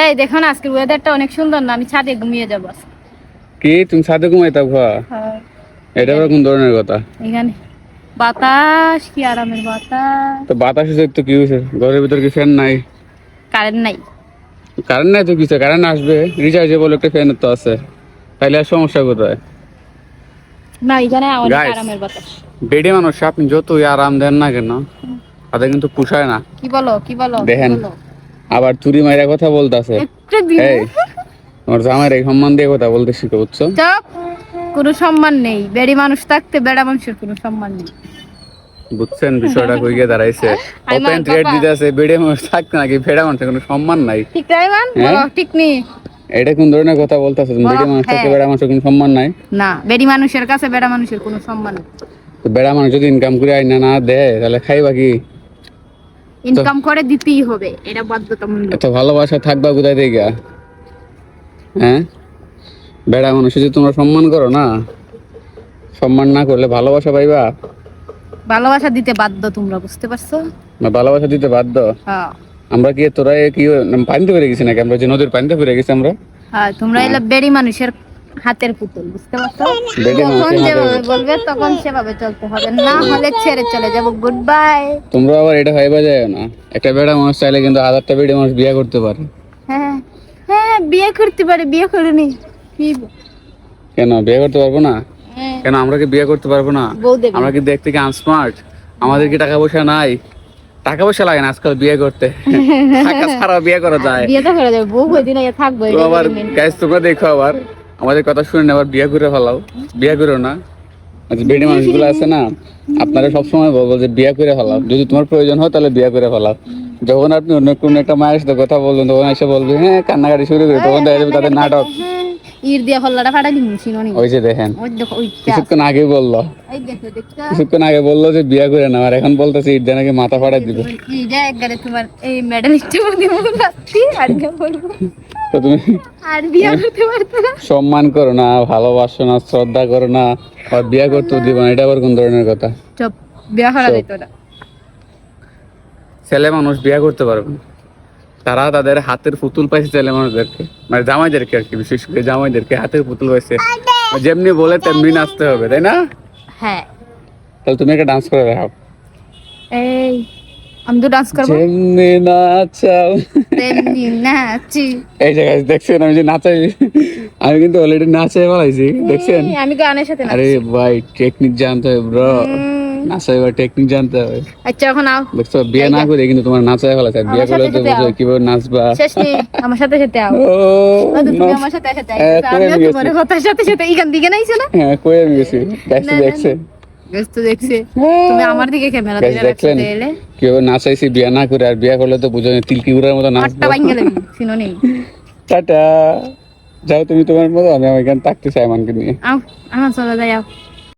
এই দেখো না, আজকের ওয়েদারটা অনেক সুন্দর না? আমি ছাদে ঘুমিয়ে যাবো আজকে। কি তুমি ছাদে ঘুমাইতাও? হ্যাঁ, এটা আবার কোন ধরনের কথা? এখানে বাতাস, কি আরামের বাতাস। তো বাতাস হচ্ছে তো কি হয়েছে? ঘরের ভিতর কি ফ্যান নাই? কারেন্ট নাই। কারেন্ট নাই তো কিছু, কারেন্ট আসবে, রিচার্জেবল একটা ফ্যান তো আছে, তাইলে আর সমস্যা কোথায়? না, এখানে অনেক Guys, আরামের বাতাস। বেডে মানুষ আপনি যতই আরাম দেন না কেন, তাদের কিন্তু পুষায় না। কি বলো, কি বলো, কি দেখেন বলো? আবার চুরি মাইরা কথা বলতেছে। একটা দিন এই তোমার জামাই রে সম্মান দিয়ে কথা বলতে শিখো, বুঝছো? চুপ। কোনো সম্মান নেই, বেড়ি মানুষ থাকতে বেড়া মানুষের কোনো সম্মান নেই। বুঝছেন বিষয়টা কই গিয়ে দাঁড়াইছে? আই ওপেন মান থ্রেড বাবা। দিতে আছে, বেডে মানুষ থাকতে নাকি বেড়া মানুষের কোনো সম্মান নাই? ঠিক তাই মান হ্যাঁ? বলো, ঠিক নি? এটা কোন ধরনের কথা বলতেছে? বেডে মানুষ থাকতে হ্যাঁ। বেড়া মানুষের কোনো সম্মান নাই? না, বেড়ি মানুষের কাছে বেড়া মানুষের কোনো সম্মান নেই। তো বেড়া মানুষ যদি ইনকাম করে আইনা না দেয় তাহলে খাইবা কি? ইনকাম করে দিতেই হবে, এটা বাধ্যতামূলক। এত ভালোবাসা থাকবা কোথায় থেকে? হ্যাঁ, বেড়া মানুষ যদি তোমরা সম্মান করো না, সম্মান না করলে ভালোবাসা পাইবা? ভালোবাসা দিতে বাধ্য, তোমরা বুঝতে পারছো? না, ভালোবাসা দিতে বাধ্য। হ্যাঁ, আমরা কি তোরা কি পানিতে পড়ে গেছি নাকি? আমরা যে নদীর পানিতে পড়ে গেছি আমরা? হ্যাঁ, তোমরা এলে বেড়ি মানুষের হাতের পুতুল, বুঝতে পারছো? বেড়ি যখন মানুষের হাতের যেভাবে পুতুল। বলবে তখন সেভাবে চলতে হবে, না হলে ছেড়ে চলে যাবো। Good bye. তোমরা আবার এটা ভাইবা যায় না, একটা বেড়া মানুষ চাইলে কিন্তু 1000টা বেড়ে মানুষ বিয়ে করতে পারে। হ্যাঁ হ্যাঁ, বিয়ে করতে পারে, বিয়ে করিনি। কি কেন বিয়ে করতে পারবো না? হ্যাঁ, কেন আমরা কি বিয়ে করতে পারবো না? বউ দেবে। আমরা কি দেখতে কি আনস্মার্ট? আমাদের কি টাকা পয়সা নাই? টাকা পয়সা লাগে না আজকাল বিয়ে করতে, টাকা ছাড়াও বিয়ে করা যায়। বিয়ে তো করে যাবে, বউ কয়দিন আগে থাকবো। তো আবার গাইস তোমরা দেখো, আবার আমাদের কথা শুনে আবার বিয়ে করে ফেলাও। বিয়ে করো না। আচ্ছা, বেডি মানুষগুলো আছে না, আপনারা সবসময় বলবো যে বিয়ে করে ফেলাও, যদি তোমার প্রয়োজন হয় তাহলে বিয়ে করে ফেলাও। যখন আপনি অন্য কোনো একটা মায়ের সাথে কথা বলবেন তখন এসে বলবে হ্যাঁ, কান্নাকাটি শুরু করে, তখন দেখা যাবে তাদের নাটক। ইর দিয়া হল্লাটা ফাটা দিন চিনি। ওই যে দেখেন, ওই দেখো, ওই কিছুক্ষণ আগে বললো, এই দেখো, দেখছো? কিছুক্ষণ আগে বললো যে বিয়ে করে না, আর এখন বলতেছে ঈদ নাকি মাথা ফাটা দিবে। এইটা একবারে তোমার এই মেডালিস্টে মধ্যে যাচ্ছি, আর কি বলবো? তো তুমি আর বিয়ে করতে পারতো না? সম্মান করো না, ভালোবাসো না, শ্রদ্ধা করো না, আর বিয়ে করতেও দিবা না, এটা আবার কোন ধরনের কথা? চুপ, বিয়ে করা চুপ। যেত না। ছেলে মানুষ বিয়ে করতে পারবে না, তারা তাদের হাতের পুতুল পাইছে ছেলে মানুষদেরকে, মানে জামাইদেরকে আর কি, বিশেষ করে জামাইদেরকে হাতের পুতুল পাইছে, যেমনি বলে তেমনি নাচতে হবে, তাই না? হ্যাঁ, তাহলে তুমি একটা ডান্স করে দেখাও। এই আমি তো ডান্স করবো, যেমনি নাচাও। তেমনি নাচি। এই জায়গায় দেখছেন আমি যে নাচাই, আমি কিন্তু অলরেডি নাচাই বলাইছি, দেখছেন? আমি গানের সাথে আরে নাচি। ভাই, টেকনিক জানতে হবে ব্রো, নাচাইবার টেকনিক জানতে হবে। আচ্ছা, এখন আও। দেখছো, বিয়ে না করে কিন্তু তোমার নাচাই ফেলাছে, বিয়ে করলে তো বুঝো কিভাবে নাচবা। শেষ নেই, আমার সাথে সাথে আও। ও ও তো তুমি না। আমার সাথে সাথে হ্যাঁ, আইছো, কই আমিও আমি তোমার গেছি। কথার সাথে সাথে এখান দিকে নাইছো না? হ্যাঁ, কই আমি গেছি, গাইস তো দেখছে। বেশ তো দেখছে, তুমি আমার দিকে ক্যামেরা গাইস দিয়ে দেখলেন রাখতে এলে কিভাবে নাচাইছি বিয়ে না করে, আর বিয়ে করলে তো বুঝো তিলকি গুড়ার মতো নাচবো। আটটা বাইঙ্গা লাগি সিনোনি। টাটা, যাও তুমি তোমার মতো, আমি এখানে থাকতে চাই মানকে নিয়ে। আও, আমার চলে যাই, আও।